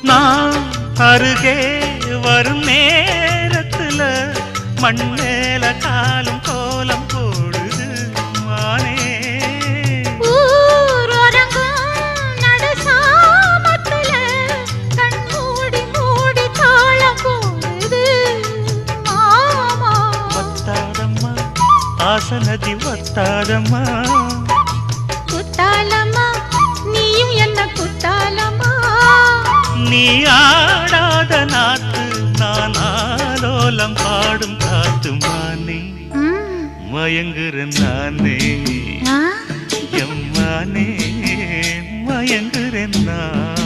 நான் அருகே வரும் நேரத்துல மண்ணேல காலும் கோலம் போடுது மானே. ஆசனதி ஒத்தாதம்மா குத்தாலம்மா நீயும் என்ன குத்தாலம்மா. நீ ஆடாத நாத்து நான் ஆலோலம் பாடும் காத்து மானே. மயங்குறேன் நானே எம்மானே மயங்குறேன் நான்.